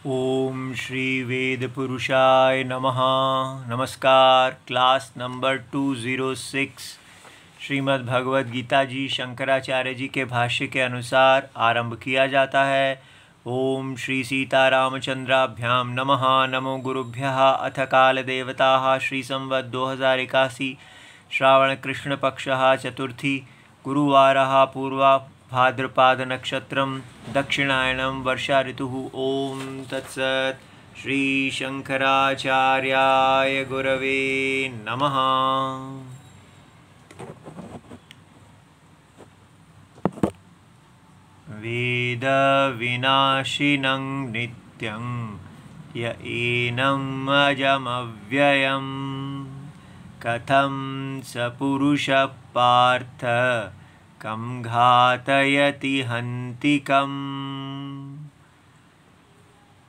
ओम श्री वेद पुरुषाय नमः। नमस्कार। क्लास नंबर 206 श्रीमद् भगवद गीता जी शंकराचार्य जी के भाष्य के अनुसार आरंभ किया जाता है। ओम श्री सीतारामचंद्राभ्याम नमः। नमो गुरुभ्यः। अथ काल देवताः श्री संवत् 2081 श्रावण कृष्ण पक्षः चतुर्थी गुरुवारः पूर्वा भाद्रपाद नक्षत्रम दक्षिणायनम वर्षा ऋतुः। ओम तत्सत्। श्री शंकराचार्याय गुरवे नमः। वेद विनाशिनं नित्यं य एनम् अजमव्ययम् कथं स पुरुषः पार्थ कम घातयति हन्तिकम्।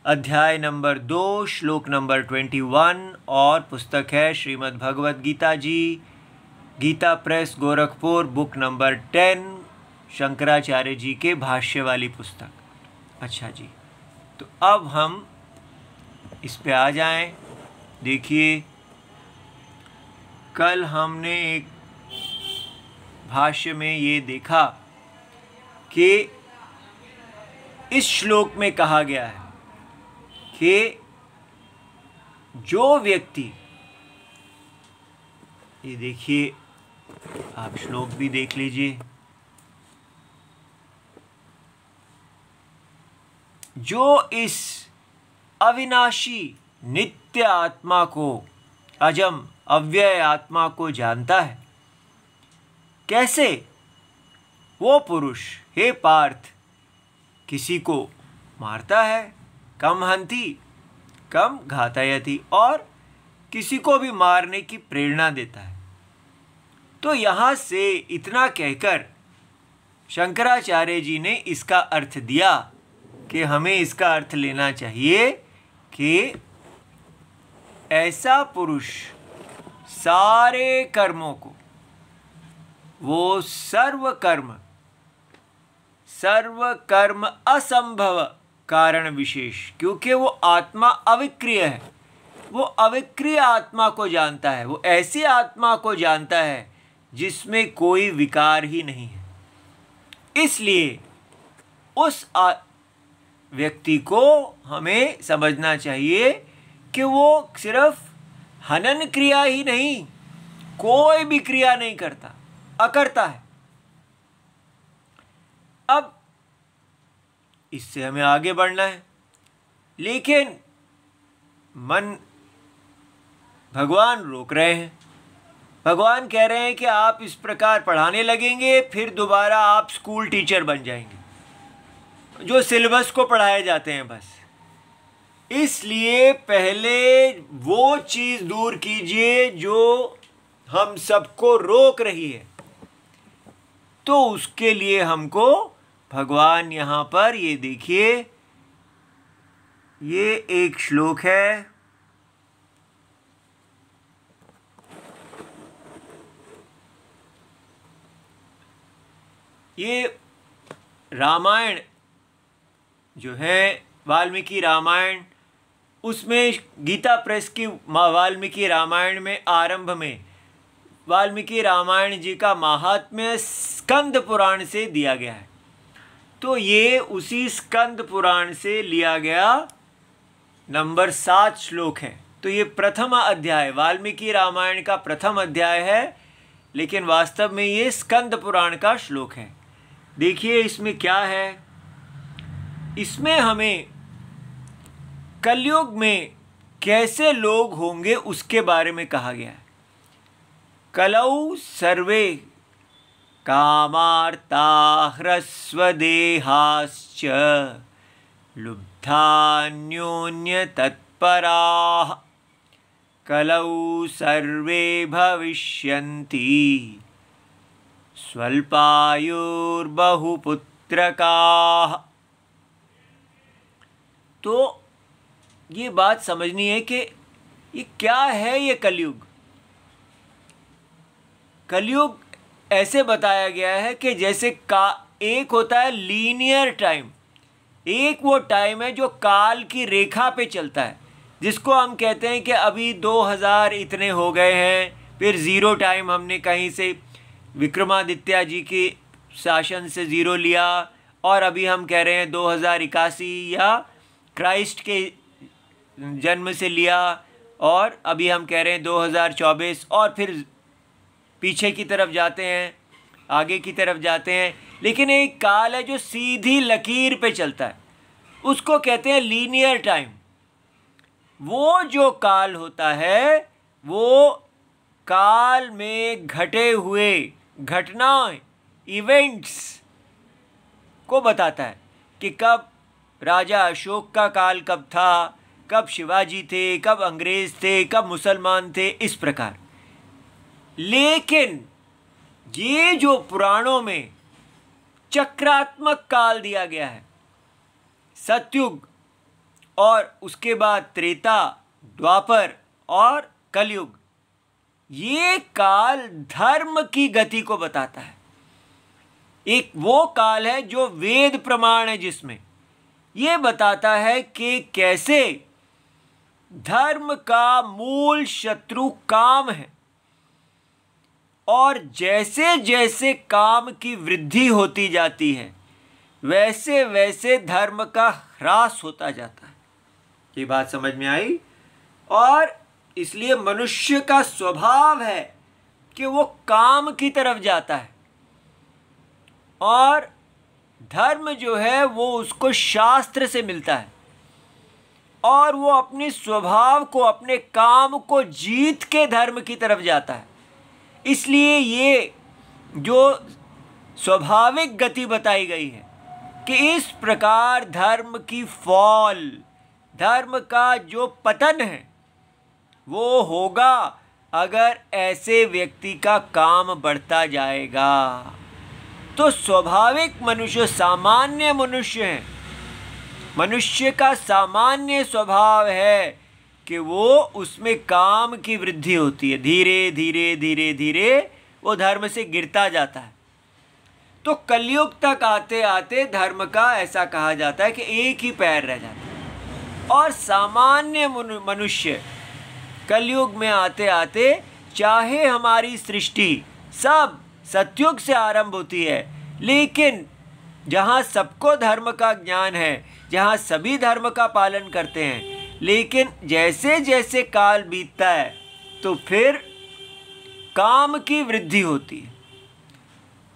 अध्याय नंबर 2 श्लोक नंबर 21 और पुस्तक है Shrimad Bhagavad Gita ji, Gita Press Gorakhpur, book number 10, Shankaracharya ji के भाष्य वाली पुस्तक। अच्छा जी, तो अब हम इस पे आ जाएं। देखिए, कल हमने एक भाष्य में ये देखा कि इस श्लोक में कहा गया है कि जो व्यक्ति, ये देखिए, आप श्लोक भी देख लीजिए, जो इस अविनाशी नित्य आत्मा को, अजम अव्यय आत्मा को जानता है, कैसे वो पुरुष, हे पार्थ, किसी को मारता है, कम हंति कम घातयति, और किसी को भी मारने की प्रेरणा देता है। तो यहाँ से इतना कहकर शंकराचार्य जी ने इसका अर्थ दिया कि हमें इसका अर्थ लेना चाहिए कि ऐसा पुरुष सारे कर्मों को, वो सर्व कर्म असंभव कारण विशेष, क्योंकि वो आत्मा अविक्रिय है, वो अविक्रिय आत्मा को जानता है, वो ऐसी आत्मा को जानता है जिसमें कोई विकार ही नहीं है। इसलिए उस व्यक्ति को हमें समझना चाहिए कि वो सिर्फ हनन क्रिया ही नहीं, कोई भी क्रिया नहीं करता, अकर्ता है। अब इससे हमें आगे बढ़ना है, लेकिन मन, भगवान रोक रहे हैं। भगवान कह रहे हैं कि आप इस प्रकार पढ़ाने लगेंगे, फिर दोबारा आप स्कूल टीचर बन जाएंगे, जो सिलेबस को पढ़ाए जाते हैं बस। इसलिए पहले वो चीज़ दूर कीजिए जो हम सबको रोक रही है। तो उसके लिए हमको भगवान यहाँ पर, ये देखिए, ये एक श्लोक है, ये रामायण जो है, वाल्मीकि रामायण, उसमें गीता प्रेस की वाल्मीकि रामायण में आरंभ में वाल्मीकि रामायण जी का महात्म्य स्कंद पुराण से दिया गया है। तो ये उसी स्कंद पुराण से लिया गया नंबर 7 श्लोक है। तो ये प्रथम अध्याय, वाल्मीकि रामायण का प्रथम अध्याय है, लेकिन वास्तव में ये स्कंद पुराण का श्लोक है। देखिए इसमें क्या है। इसमें हमें कलयुग में कैसे लोग होंगे उसके बारे में कहा गया है। कलौ सर्वे कामार्ता ह्रस्वदेहाश्च लुब्धान्योन्य तत्पराः कलौ सर्वे भविष्यन्ति स्वल्पायुर्बहुपुत्रकाः। तो ये बात समझनी है कि ये क्या है, ये कलयुग। कलयुग ऐसे बताया गया है कि जैसे का एक होता है लीनियर टाइम, एक वो टाइम है जो काल की रेखा पे चलता है, जिसको हम कहते हैं कि अभी 2000 इतने हो गए हैं, फिर ज़ीरो टाइम हमने कहीं से विक्रमादित्य जी के शासन से ज़ीरो लिया, और अभी हम कह रहे हैं 2081 या क्राइस्ट के जन्म से लिया, और अभी हम कह रहे हैं 2024, और फिर पीछे की तरफ जाते हैं, आगे की तरफ जाते हैं। लेकिन एक काल है जो सीधी लकीर पे चलता है, उसको कहते हैं लीनियर टाइम। वो जो काल होता है वो काल में घटे हुए घटनाएं, इवेंट्स को बताता है कि कब राजा अशोक का काल कब था, कब शिवाजी थे, कब अंग्रेज थे, कब मुसलमान थे, इस प्रकार। लेकिन ये जो पुराणों में चक्रात्मक काल दिया गया है, सतयुग और उसके बाद त्रेता, द्वापर और कलयुग, ये काल धर्म की गति को बताता है। एक वो काल है जो वेद प्रमाण है, जिसमें ये बताता है कि कैसे धर्म का मूल शत्रु काम है, और जैसे जैसे काम की वृद्धि होती जाती है वैसे वैसे धर्म का ह्रास होता जाता है। ये बात समझ में आई? और इसलिए मनुष्य का स्वभाव है कि वो काम की तरफ जाता है, और धर्म जो है वो उसको शास्त्र से मिलता है, और वो अपने स्वभाव को, अपने काम को जीत के धर्म की तरफ जाता है। इसलिए ये जो स्वाभाविक गति बताई गई है कि इस प्रकार धर्म की फॉल, धर्म का जो पतन है वो होगा अगर ऐसे व्यक्ति का काम बढ़ता जाएगा। तो स्वाभाविक मनुष्य, सामान्य मनुष्य है, मनुष्य का सामान्य स्वभाव है कि वो उसमें काम की वृद्धि होती है, धीरे धीरे धीरे धीरे वो धर्म से गिरता जाता है। तो कलयुग तक आते आते धर्म का ऐसा कहा जाता है कि एक ही पैर रह जाता है, और सामान्य मनुष्य कलयुग में आते आते, चाहे हमारी सृष्टि सब सतयुग से आरंभ होती है, लेकिन जहाँ सबको धर्म का ज्ञान है, जहाँ सभी धर्म का पालन करते हैं, लेकिन जैसे जैसे काल बीतता है तो फिर काम की वृद्धि होती है।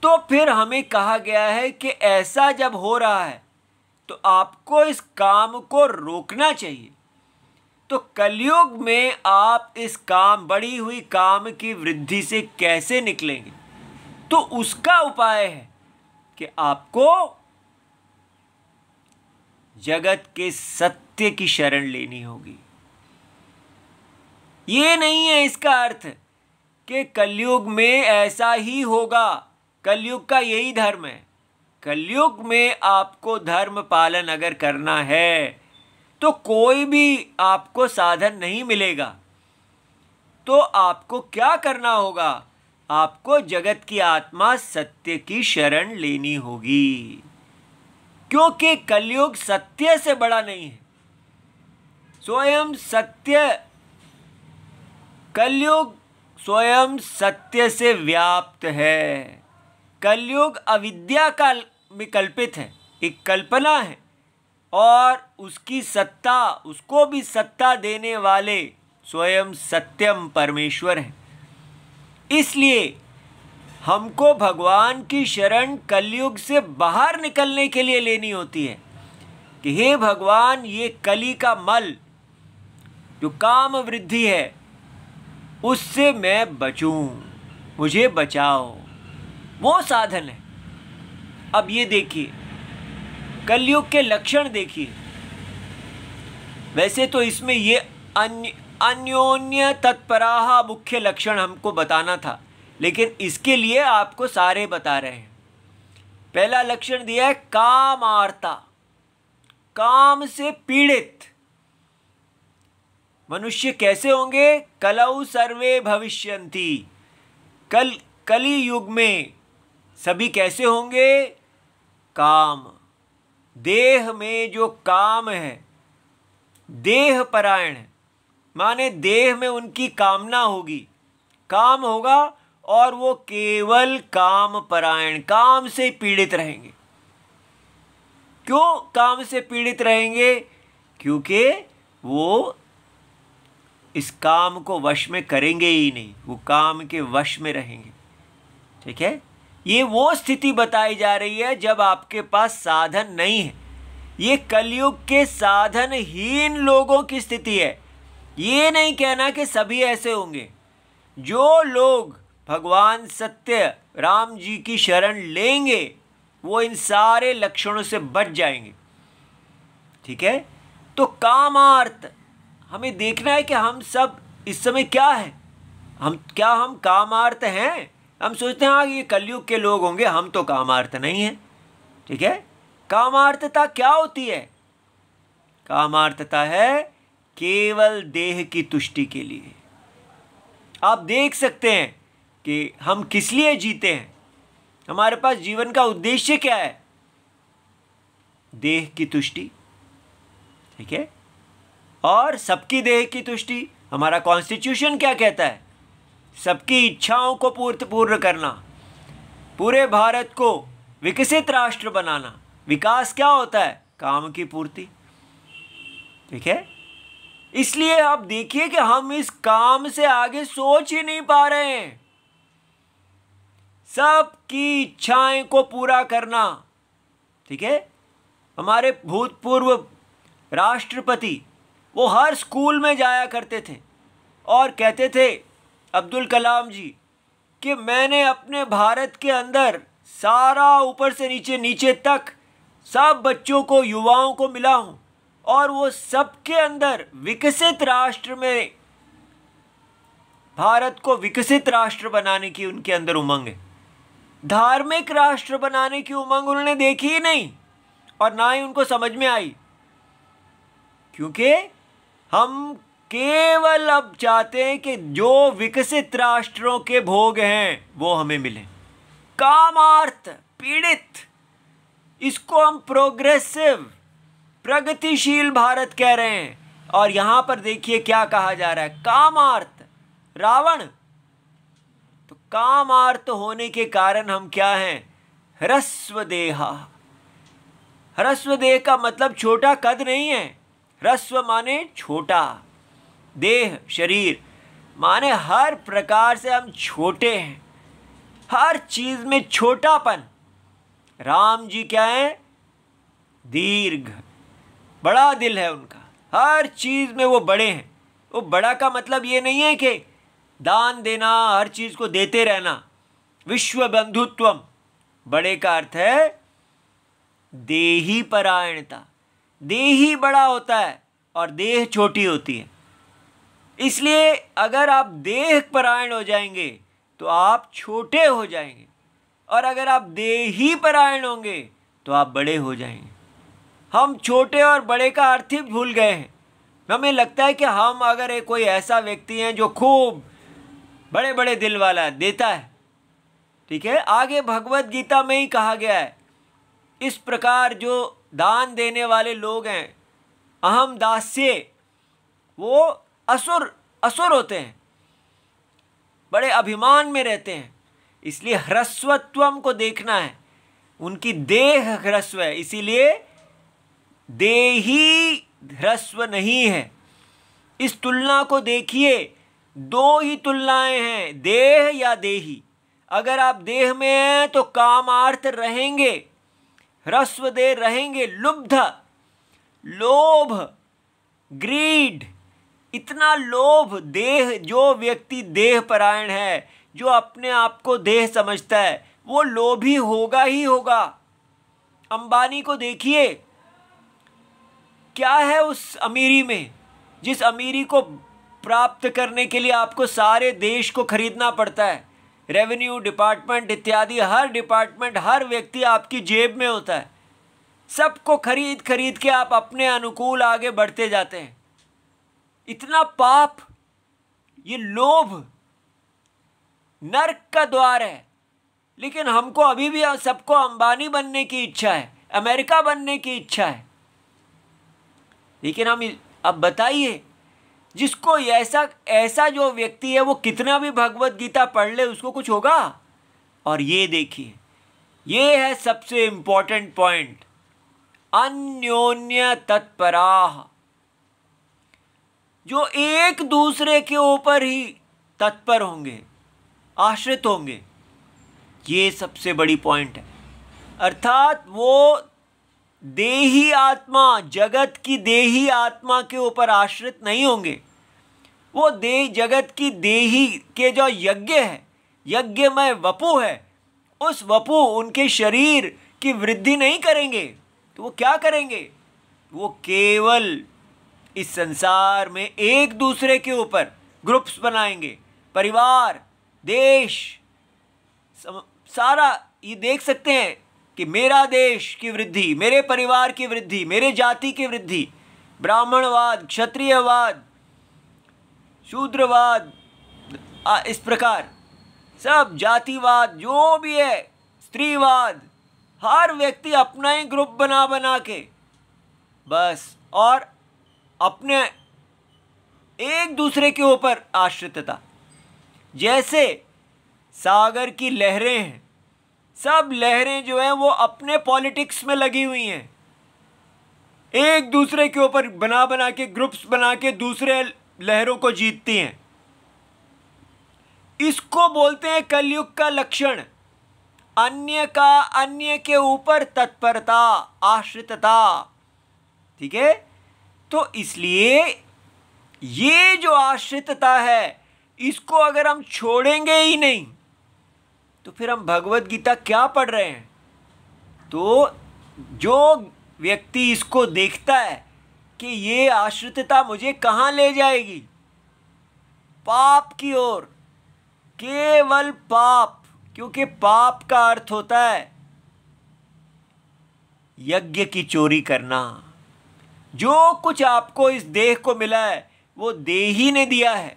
तो फिर हमें कहा गया है कि ऐसा जब हो रहा है तो आपको इस काम को रोकना चाहिए। तो कलयुग में आप इस काम, बढ़ी हुई काम की वृद्धि से कैसे निकलेंगे? तो उसका उपाय है कि आपको जगत के सत्य की शरण लेनी होगी। ये नहीं है इसका अर्थ कि कलयुग में ऐसा ही होगा, कलयुग का यही धर्म है। कलयुग में आपको धर्म पालन अगर करना है तो कोई भी आपको साधन नहीं मिलेगा। तो आपको क्या करना होगा? आपको जगत की आत्मा सत्य की शरण लेनी होगी, क्योंकि कलयुग सत्य से बड़ा नहीं है, स्वयं सत्य, कलयुग स्वयं सत्य से व्याप्त है। कलयुग अविद्या का में कल्पित है, एक कल्पना है, और उसकी सत्ता, उसको भी सत्ता देने वाले स्वयं सत्यम परमेश्वर है। इसलिए हमको भगवान की शरण कलयुग से बाहर निकलने के लिए लेनी होती है कि हे भगवान, ये कली का मल जो काम वृद्धि है उससे मैं बचूं, मुझे बचाओ। वो साधन है। अब ये देखिए, कलयुग के लक्षण देखिए। वैसे तो इसमें ये अन्योन्य तत्पराः मुख्य लक्षण हमको बताना था, लेकिन इसके लिए आपको सारे बता रहे हैं। पहला लक्षण दिया है कामार्ता, काम से पीड़ित मनुष्य कैसे होंगे? कलौ सर्वे भविष्यन्ति, कली युग में सभी कैसे होंगे? काम, देह में जो काम है, देह परायण है, माने देह में उनकी कामना होगी, काम होगा, और वो केवल काम परायण, काम से पीड़ित रहेंगे। क्यों काम से पीड़ित रहेंगे? क्योंकि वो इस काम को वश में करेंगे ही नहीं, वो काम के वश में रहेंगे। ठीक है, ये वो स्थिति बताई जा रही है जब आपके पास साधन नहीं है। ये कलयुग के साधनहीन लोगों की स्थिति है। ये नहीं कहना कि सभी ऐसे होंगे। जो लोग भगवान सत्य राम जी की शरण लेंगे वो इन सारे लक्षणों से बच जाएंगे। ठीक है, तो कामार्थ हमें देखना है कि हम सब इस समय क्या है। हम कामार्थ हैं? हम सोचते हैं हाँ ये कलयुग के लोग होंगे, हम तो कामार्थ नहीं हैं। ठीक है, कामार्थता क्या होती है? कामार्थता है केवल देह की तुष्टि के लिए। आप देख सकते हैं कि हम किस लिए जीते हैं, हमारे पास जीवन का उद्देश्य क्या है? देह की तुष्टि। ठीक है, और सबकी देह की तुष्टि। हमारा कॉन्स्टिट्यूशन क्या कहता है? सबकी इच्छाओं को पूर्ण करना, पूरे भारत को विकसित राष्ट्र बनाना। विकास क्या होता है? काम की पूर्ति। ठीक है, इसलिए आप देखिए कि हम इस काम से आगे सोच ही नहीं पा रहे हैं। सबकी इच्छाएं को पूरा करना। ठीक है, हमारे भूतपूर्व राष्ट्रपति वो हर स्कूल में जाया करते थे और कहते थे, अब्दुल कलाम जी, कि मैंने अपने भारत के अंदर सारा ऊपर से नीचे, नीचे तक सब बच्चों को, युवाओं को मिला हूं, और वो सबके अंदर विकसित राष्ट्र में, भारत को विकसित राष्ट्र बनाने की उनके अंदर उमंग है। धार्मिक राष्ट्र बनाने की उमंग उन्होंने देखी ही नहीं, और ना ही उनको समझ में आई। क्योंकि हम केवल अब चाहते हैं कि जो विकसित राष्ट्रों के भोग हैं वो हमें मिले। कामार्थ, पीड़ित, इसको हम प्रोग्रेसिव, प्रगतिशील भारत कह रहे हैं। और यहां पर देखिए क्या कहा जा रहा है, कामार्थ, रावण। तो कामार्थ होने के कारण हम क्या हैं? ह्रस्व देहा। ह्रस्व देह का मतलब छोटा कद नहीं है। ह्रस्व माने छोटा, देह शरीर माने हर प्रकार से हम छोटे हैं, हर चीज में छोटापन। राम जी क्या है? दीर्घ, बड़ा दिल है उनका, हर चीज में वो बड़े हैं। वो बड़ा का मतलब ये नहीं है कि दान देना, हर चीज को देते रहना, विश्व बंधुत्वम। बड़े का अर्थ है देही परायणता। देही बड़ा होता है और देह छोटी होती है। इसलिए अगर आप देह परायण हो जाएंगे तो आप छोटे हो जाएंगे, और अगर आप देही परायण होंगे तो आप बड़े हो जाएंगे। हम छोटे और बड़े का अर्थ ही भूल गए हैं। हमें लगता है कि हम अगर कोई ऐसा व्यक्ति है जो खूब बड़े बड़े दिल वाला देता है। ठीक है, आगे भगवत गीता में ही कहा गया है, इस प्रकार जो दान देने वाले लोग हैं, अहम दास्य, वो असुर होते हैं, बड़े अभिमान में रहते हैं। इसलिए ह्रस्वत्वम को देखना है। उनकी देह ह्रस्व है, इसीलिए देही ह्रस्व नहीं है। इस तुलना को देखिए, दो ही तुलनाएं हैं, देह या देही। अगर आप देह में हैं तो कामार्थ रहेंगे, ह्रस्व देह रहेंगे, लुब्ध, लोभ, ग्रीड, इतना लोभ। देह, जो व्यक्ति देह परायण है, जो अपने आप को देह समझता है, वो लोभी होगा ही होगा। अंबानी को देखिए, क्या है उस अमीरी में? जिस अमीरी को प्राप्त करने के लिए आपको सारे देश को खरीदना पड़ता है, रेवेन्यू डिपार्टमेंट इत्यादि, हर डिपार्टमेंट, हर व्यक्ति आपकी जेब में होता है। सबको खरीद खरीद के आप अपने अनुकूल आगे बढ़ते जाते हैं। इतना पाप, ये लोभ नर्क का द्वार है। लेकिन हमको अभी भी सबको अंबानी बनने की इच्छा है। अमेरिका बनने की इच्छा है। लेकिन हम अब बताइए, जिसको ऐसा जो व्यक्ति है वो कितना भी भगवत गीता पढ़ ले उसको कुछ होगा? और ये देखिए, ये है सबसे इंपॉर्टेंट पॉइंट, अन्योन्य तत्पराः, जो एक दूसरे के ऊपर ही तत्पर होंगे, आश्रित होंगे। ये सबसे बड़ी पॉइंट है। अर्थात वो देही आत्मा, जगत की देही आत्मा के ऊपर आश्रित नहीं होंगे। वो जगत की देही के जो यज्ञ है, यज्ञमय वपु है, उस वपु उनके शरीर की वृद्धि नहीं करेंगे। तो वो क्या करेंगे? वो केवल इस संसार में एक दूसरे के ऊपर ग्रुप्स बनाएंगे, परिवार, देश, सारा ये देख सकते हैं कि मेरा देश की वृद्धि, मेरे परिवार की वृद्धि, मेरे जाति की वृद्धि, ब्राह्मणवाद, क्षत्रियवाद, शूद्रवाद, इस प्रकार सब जातिवाद जो भी है, स्त्रीवाद, हर व्यक्ति अपना ही ग्रुप बना बना के बस, और अपने एक दूसरे के ऊपर आश्रितता। जैसे सागर की लहरें हैं, सब लहरें जो हैं वो अपने पॉलिटिक्स में लगी हुई हैं, एक दूसरे के ऊपर बना बना के ग्रुप्स बना के दूसरे लहरों को जीतती हैं। इसको बोलते हैं कलयुग का लक्षण, अन्य का अन्य के ऊपर तत्परता, आश्रितता। ठीक है? तो इसलिए ये जो आश्रितता है, इसको अगर हम छोड़ेंगे ही नहीं तो फिर हम भगवत गीता क्या पढ़ रहे हैं? तो जो व्यक्ति इसको देखता है कि ये आश्रितता मुझे कहाँ ले जाएगी? पाप की ओर, केवल पाप। क्योंकि पाप का अर्थ होता है यज्ञ की चोरी करना। जो कुछ आपको इस देह को मिला है वो देही ने दिया है।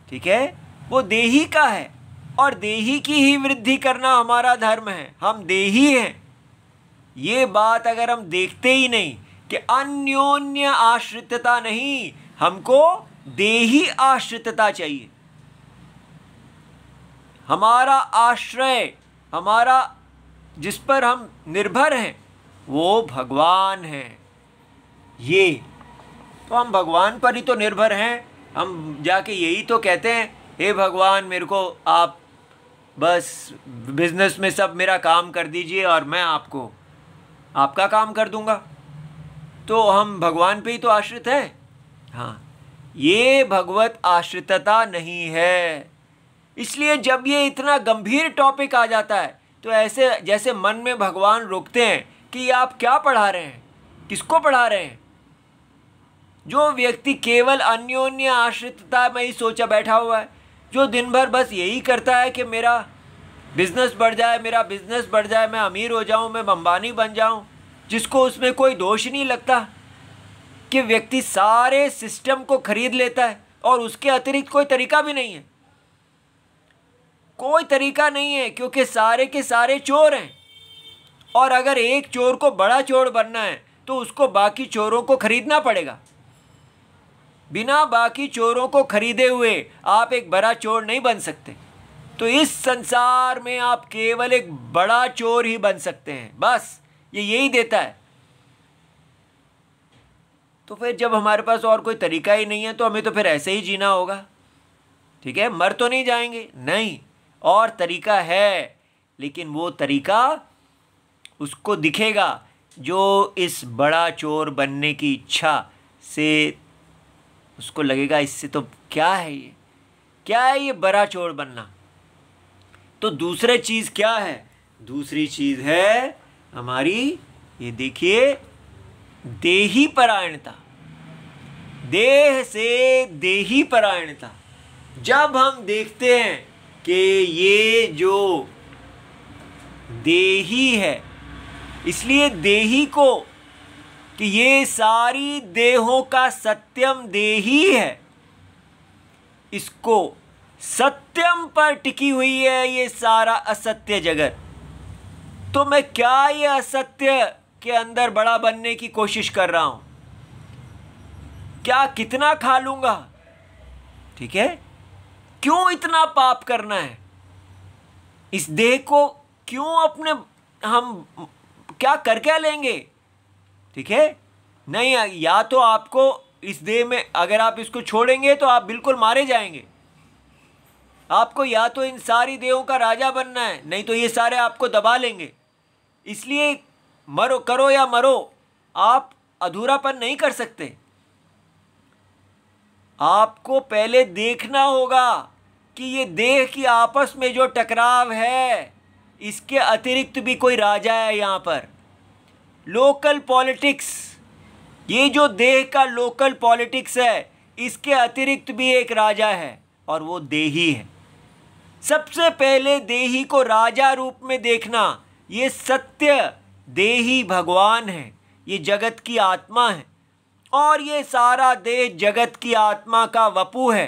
ठीक है? वो देही का है और देही की ही वृद्धि करना हमारा धर्म है। हम देही हैं। ये बात अगर हम देखते ही नहीं कि अन्योन्य आश्रितता नहीं, हमको देही आश्रितता चाहिए। हमारा आश्रय, हमारा जिस पर हम निर्भर हैं वो भगवान हैं। ये तो हम भगवान पर ही तो निर्भर हैं। हम जाके यही तो कहते हैं, हे भगवान मेरे को आप बस बिजनेस में सब मेरा काम कर दीजिए और मैं आपको आपका काम कर दूंगा। तो हम भगवान पे ही तो आश्रित है। हाँ, ये भगवत आश्रितता नहीं है। इसलिए जब ये इतना गंभीर टॉपिक आ जाता है तो ऐसे जैसे मन में भगवान रोकते हैं कि ये आप क्या पढ़ा रहे हैं, किसको पढ़ा रहे हैं। जो व्यक्ति केवल अन्योन्य आश्रितता में ही सोचा बैठा हुआ है, जो दिन भर बस यही करता है कि मेरा बिजनेस बढ़ जाए, मेरा बिजनेस बढ़ जाए, मैं अमीर हो जाऊं, मैं अंबानी बन जाऊं, जिसको उसमें कोई दोष नहीं लगता कि व्यक्ति सारे सिस्टम को खरीद लेता है और उसके अतिरिक्त कोई तरीका भी नहीं है। कोई तरीका नहीं है, क्योंकि सारे के सारे चोर हैं। और अगर एक चोर को बड़ा चोर बनना है तो उसको बाकी चोरों को खरीदना पड़ेगा। बिना बाकी चोरों को खरीदे हुए आप एक बड़ा चोर नहीं बन सकते। तो इस संसार में आप केवल एक बड़ा चोर ही बन सकते हैं, बस ये यही देता है। तो फिर जब हमारे पास और कोई तरीका ही नहीं है तो हमें तो फिर ऐसे ही जीना होगा। ठीक है? मर तो नहीं जाएंगे, नहीं, और तरीका है, लेकिन वो तरीका उसको दिखेगा जो इस बड़ा चोर बनने की इच्छा से उसको लगेगा इससे तो क्या है ये, क्या है ये बड़ा चोर बनना। तो दूसरी चीज़ क्या है? दूसरी चीज़ है हमारी, ये देखिए, देही परायणता, देह से देही परायणता। जब हम देखते हैं कि ये जो देही है, इसलिए देही को कि ये सारी देहों का सत्यम देही है, इसको सत्यम पर टिकी हुई है ये सारा असत्य जगत। तो मैं क्या ये असत्य के अंदर बड़ा बनने की कोशिश कर रहा हूं? क्या कितना खा लूंगा? ठीक है, क्यों इतना पाप करना है? इस देह को क्यों अपने हम क्या कर क्या लेंगे? ठीक है, नहीं, या तो आपको इस देह में अगर आप इसको छोड़ेंगे तो आप बिल्कुल मारे जाएंगे। आपको या तो इन सारी देहों का राजा बनना है, नहीं तो ये सारे आपको दबा लेंगे। इसलिए मरो, करो या मरो, आप अधूरापन नहीं कर सकते। आपको पहले देखना होगा कि ये देह की आपस में जो टकराव है, इसके अतिरिक्त भी कोई राजा है यहाँ पर। लोकल पॉलिटिक्स, ये जो देह का लोकल पॉलिटिक्स है, इसके अतिरिक्त भी एक राजा है और वो देही है। सबसे पहले देही को राजा रूप में देखना। ये सत्य देही भगवान है, ये जगत की आत्मा है और ये सारा देह जगत की आत्मा का वपु है।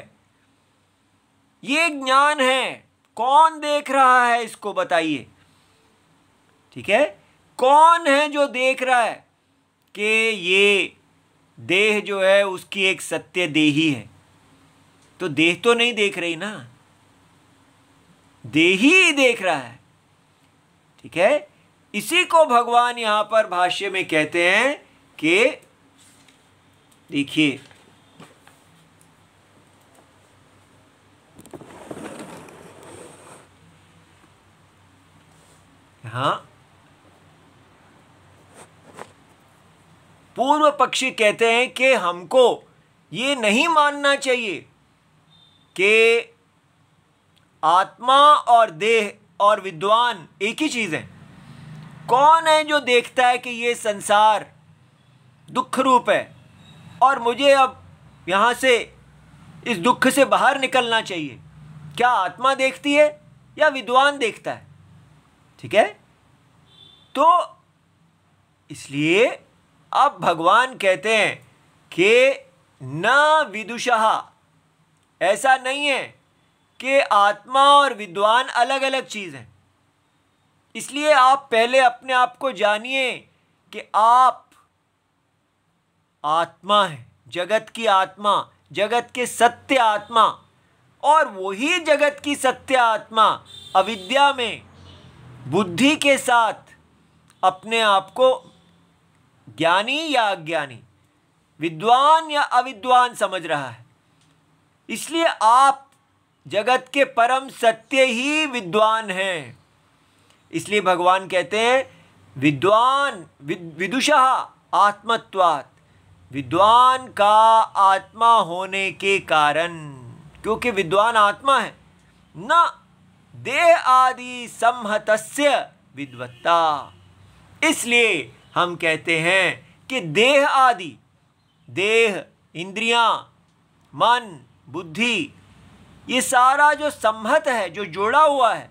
ये ज्ञान है। कौन देख रहा है इसको बताइए? ठीक है, कौन है जो देख रहा है कि ये देह जो है उसकी एक सत्य देही है? तो देह तो नहीं देख रही ना, देही ही देख रहा है। ठीक है, इसी को भगवान यहां पर भाष्य में कहते हैं कि देखिए, यहां पूर्व पक्षी कहते हैं कि हमको ये नहीं मानना चाहिए कि आत्मा और देह और विद्वान एक ही चीज है। कौन है जो देखता है कि ये संसार दुख रूप है और मुझे अब यहां से इस दुख से बाहर निकलना चाहिए? क्या आत्मा देखती है या विद्वान देखता है? ठीक है, तो इसलिए अब भगवान कहते हैं कि न विदुषः, ऐसा नहीं है कि आत्मा और विद्वान अलग अलग चीज हैं। इसलिए आप पहले अपने आप को जानिए कि आप आत्मा हैं, जगत की आत्मा, जगत के सत्य आत्मा। और वही जगत की सत्य आत्मा अविद्या में बुद्धि के साथ अपने आप को ज्ञानी या अज्ञानी, विद्वान या अविद्वान समझ रहा है। इसलिए आप जगत के परम सत्य ही विद्वान हैं। इसलिए भगवान कहते हैं विद्वान विदुषः आत्मत्वात्, विद्वान का आत्मा होने के कारण, क्योंकि विद्वान आत्मा है, न देह आदि संहतस्य विद्वत्ता। इसलिए हम कहते हैं कि देह आदि, देह, इंद्रियां, मन, बुद्धि, ये सारा जो संहत है, जो जोड़ा हुआ है,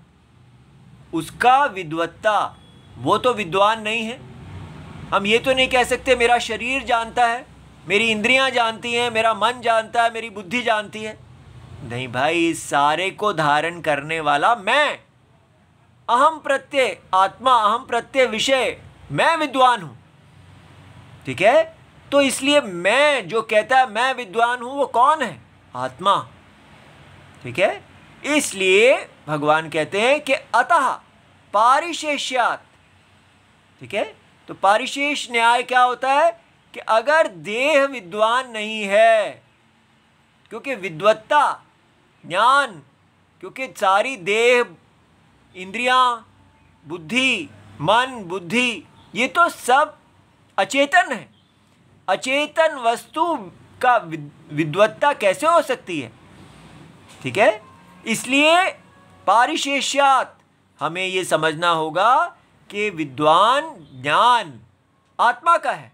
उसका विद्वत्ता, वो तो विद्वान नहीं है। हम ये तो नहीं कह सकते मेरा शरीर जानता है, मेरी इंद्रियां जानती हैं, मेरा मन जानता है, मेरी बुद्धि जानती है। नहीं भाई, इस सारे को धारण करने वाला मैं, अहम प्रत्यय आत्मा, अहम प्रत्यय विषय, मैं विद्वान हूं। ठीक है, तो इसलिए मैं जो कहता है मैं विद्वान हूं, वो कौन है? आत्मा। ठीक है, इसलिए भगवान कहते हैं कि अतः पारिशेष्यात्। ठीक है, तो पारिशेष न्याय क्या होता है कि अगर देह विद्वान नहीं है, क्योंकि विद्वत्ता, ज्ञान, क्योंकि सारी देह, इंद्रियां, बुद्धि, मन, बुद्धि, ये तो सब अचेतन है। अचेतन वस्तु का विद्वत्ता कैसे हो सकती है? ठीक है, इसलिए पारिशेष्यात् हमें ये समझना होगा कि विद्वान ज्ञान आत्मा का है।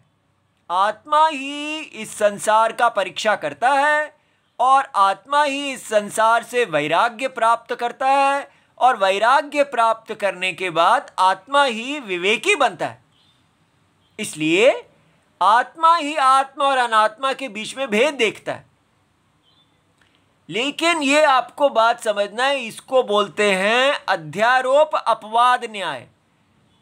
आत्मा ही इस संसार का परीक्षा करता है और आत्मा ही इस संसार से वैराग्य प्राप्त करता है और वैराग्य प्राप्त करने के बाद आत्मा ही विवेकी बनता है। इसलिए आत्मा ही आत्मा और अनात्मा के बीच में भेद देखता है। लेकिन ये आपको बात समझना है, इसको बोलते हैं अध्यारोप अपवाद न्याय।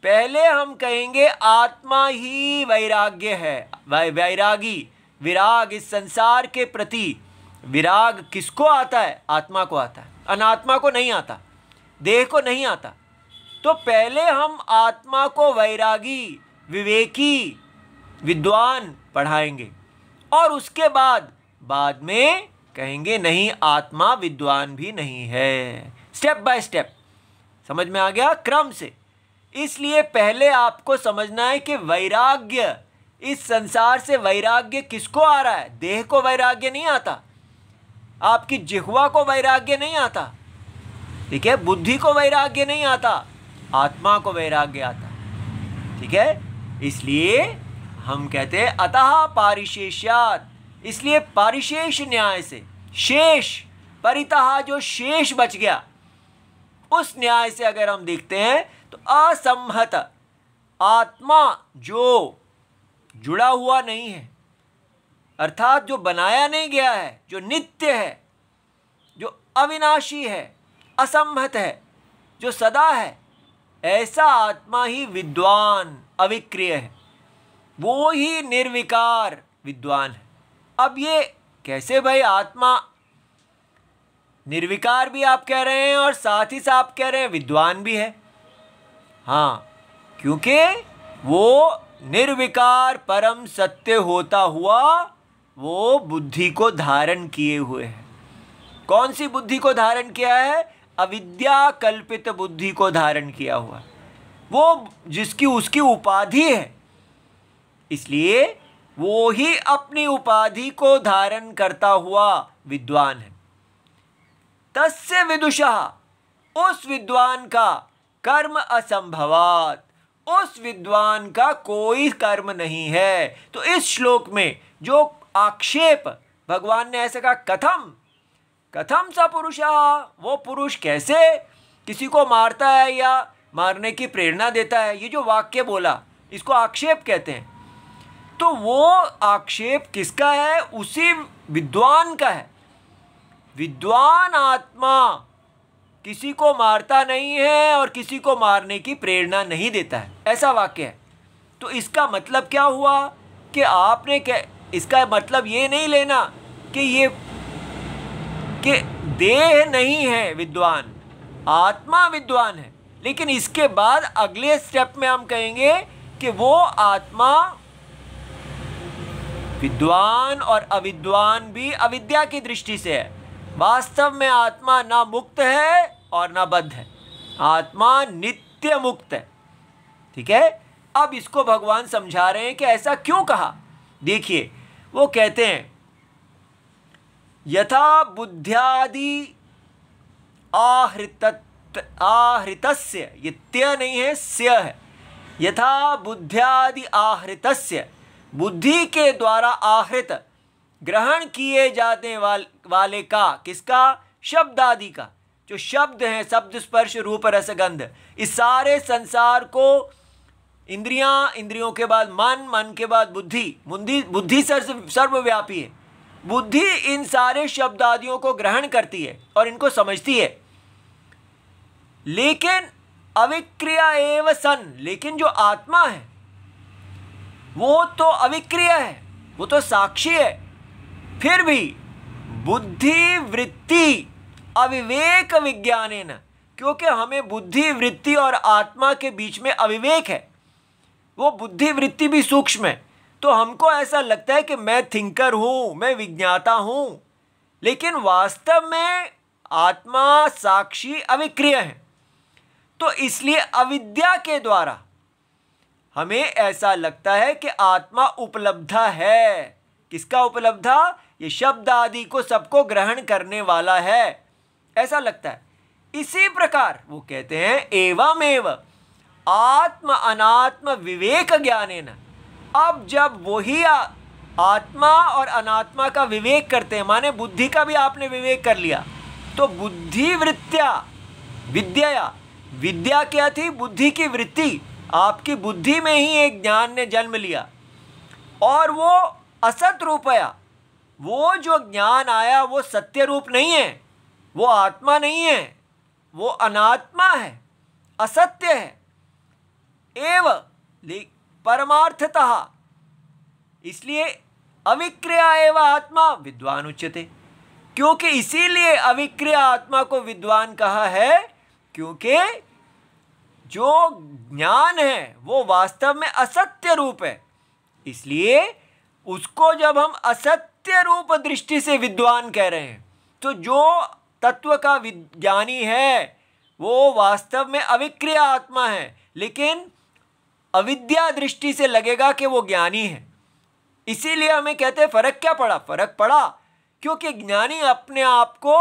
पहले हम कहेंगे आत्मा ही वैराग्य है, वैरागी, विराग, इस संसार के प्रति विराग किसको आता है? आत्मा को आता है, अनात्मा को नहीं आता, देह को नहीं आता। तो पहले हम आत्मा को वैरागी, विवेकी, विद्वान पढ़ाएंगे और उसके बाद में कहेंगे नहीं, आत्मा विद्वान भी नहीं है। स्टेप बाय स्टेप, समझ में आ गया? क्रम से। इसलिए पहले आपको समझना है कि वैराग्य, इस संसार से वैराग्य किसको आ रहा है? देह को वैराग्य नहीं आता, आपकी जिह्वा को वैराग्य नहीं आता, ठीक है, बुद्धि को वैराग्य नहीं आता, आत्मा को वैराग्य आता, ठीक है। इसलिए हम कहते हैं अतः पारिशेष्यात्, इसलिए पारिशेष न्याय से, शेष परितः, जो शेष बच गया, उस न्याय से अगर हम देखते हैं तो असंहत, आत्मा जो जुड़ा हुआ नहीं है, अर्थात जो बनाया नहीं गया है, जो नित्य है, जो अविनाशी है, असंहत है, जो सदा है, ऐसा आत्मा ही विद्वान, अविक्रिय है, वो ही निर्विकार विद्वान है। अब ये कैसे भाई? आत्मा निर्विकार भी आप कह रहे हैं और साथ ही साथ कह रहे हैं विद्वान भी है। हाँ, क्योंकि वो निर्विकार परम सत्य होता हुआ वो बुद्धि को धारण किए हुए है। कौन सी बुद्धि को धारण किया है? अविद्या कल्पित बुद्धि को धारण किया हुआ, वो जिसकी उसकी उपाधि है, इसलिए वो ही अपनी उपाधि को धारण करता हुआ विद्वान है। तस्य विदुषः, उस विद्वान का कर्म असंभवात्, उस विद्वान का कोई कर्म नहीं है। तो इस श्लोक में जो आक्षेप भगवान ने ऐसे कहा, कथम स पुरुषः, वो पुरुष कैसे किसी को मारता है या मारने की प्रेरणा देता है, ये जो वाक्य बोला इसको आक्षेप कहते हैं। तो वो आक्षेप किसका है? उसी विद्वान का है। विद्वान आत्मा किसी को मारता नहीं है और किसी को मारने की प्रेरणा नहीं देता है, ऐसा वाक्य है। तो इसका मतलब क्या हुआ कि आपने इसका मतलब ये नहीं लेना कि देह नहीं है विद्वान, आत्मा विद्वान है। लेकिन इसके बाद अगले स्टेप में हम कहेंगे कि वो आत्मा विद्वान और अविद्वान भी अविद्या की दृष्टि से है। वास्तव में आत्मा ना मुक्त है और ना बद्ध है, आत्मा नित्य मुक्त है, ठीक है। अब इसको भगवान समझा रहे हैं कि ऐसा क्यों कहा। देखिए, वो कहते हैं यथा बुद्ध्यादि आहृतस्य, ये त्य नहीं है, स्य है। यथा बुद्ध्यादि आहृतस्य, बुद्धि के द्वारा आहृत, ग्रहण किए जाने वाले का, किसका? शब्द आदि का। जो शब्द हैं, शब्द स्पर्श रूप रस गंध, इस सारे संसार को इंद्रियां, इंद्रियों के बाद मन, मन के बाद बुद्धि, बुद्धि सर्वव्यापी है। बुद्धि इन सारे शब्द आदियों को ग्रहण करती है और इनको समझती है। लेकिन अविक्रिया एव सन, लेकिन जो आत्मा है वो तो अविक्रिय है, वो तो साक्षी है। फिर भी बुद्धि वृत्ति अविवेक विज्ञानेन, क्योंकि हमें बुद्धि वृत्ति और आत्मा के बीच में अविवेक है, वो बुद्धि वृत्ति भी सूक्ष्म है, तो हमको ऐसा लगता है कि मैं थिंकर हूँ, मैं विज्ञाता हूँ, लेकिन वास्तव में आत्मा साक्षी अविक्रिय है। तो इसलिए अविद्या के द्वारा हमें ऐसा लगता है कि आत्मा उपलब्ध है। किसका उपलब्ध? ये शब्द आदि को सबको ग्रहण करने वाला है, ऐसा लगता है। इसी प्रकार वो कहते हैं एवमेव आत्म अनात्म विवेक ज्ञानेन, अब जब वही आत्मा और अनात्मा का विवेक करते हैं, माने बुद्धि का भी आपने विवेक कर लिया, तो बुद्धि वृत्त्या विद्या, विद्या क्या थी? बुद्धि की वृत्ति। आपकी बुद्धि में ही एक ज्ञान ने जन्म लिया और वो असत रूपया, वो जो ज्ञान आया वो सत्य रूप नहीं है, वो आत्मा नहीं है, वो अनात्मा है, असत्य है। एव परमार्थतः, इसलिए अविक्रिया एव आत्मा विद्वान उच्यते। क्योंकि इसीलिए अविक्रिय आत्मा को विद्वान कहा है, क्योंकि जो ज्ञान है वो वास्तव में असत्य रूप है, इसलिए उसको जब हम असत्य रूप दृष्टि से विद्वान कह रहे हैं, तो जो तत्व का विज्ञानी है वो वास्तव में अविक्रिय आत्मा है, लेकिन अविद्या दृष्टि से लगेगा कि वो ज्ञानी है। इसीलिए हमें कहते हैं फर्क क्या पड़ा? फर्क पड़ा क्योंकि ज्ञानी अपने आप को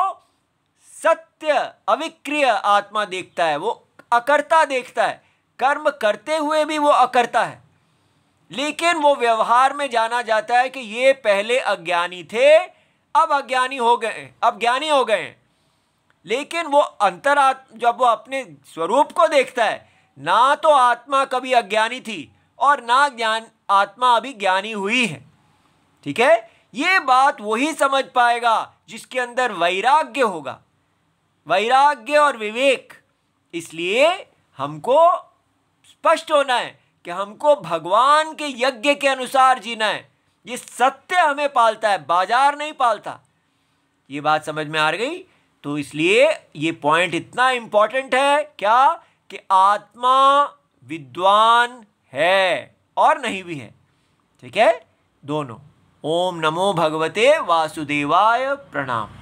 सत्य अविक्रिय आत्मा देखता है, वो अकर्ता देखता है, कर्म करते हुए भी वो अकर्ता है। लेकिन वो व्यवहार में जाना जाता है कि ये पहले अज्ञानी थे, अब अज्ञानी हो गए, अब ज्ञानी हो गए। लेकिन वो अंतरात्मा जब वो अपने स्वरूप को देखता है, ना तो आत्मा कभी अज्ञानी थी और ना ज्ञान आत्मा अभी ज्ञानी हुई है। ठीक है, ये बात वही समझ पाएगा जिसके अंदर वैराग्य होगा, वैराग्य और विवेक। इसलिए हमको स्पष्ट होना है कि हमको भगवान के यज्ञ के अनुसार जीना है। ये सत्य हमें पालता है, बाजार नहीं पालता। ये बात समझ में आ गई? तो इसलिए ये पॉइंट इतना इंपॉर्टेंट है क्या, कि आत्मा विद्वान है और नहीं भी है। ठीक है, दोनों। ओम नमो भगवते वासुदेवाय। प्रणाम।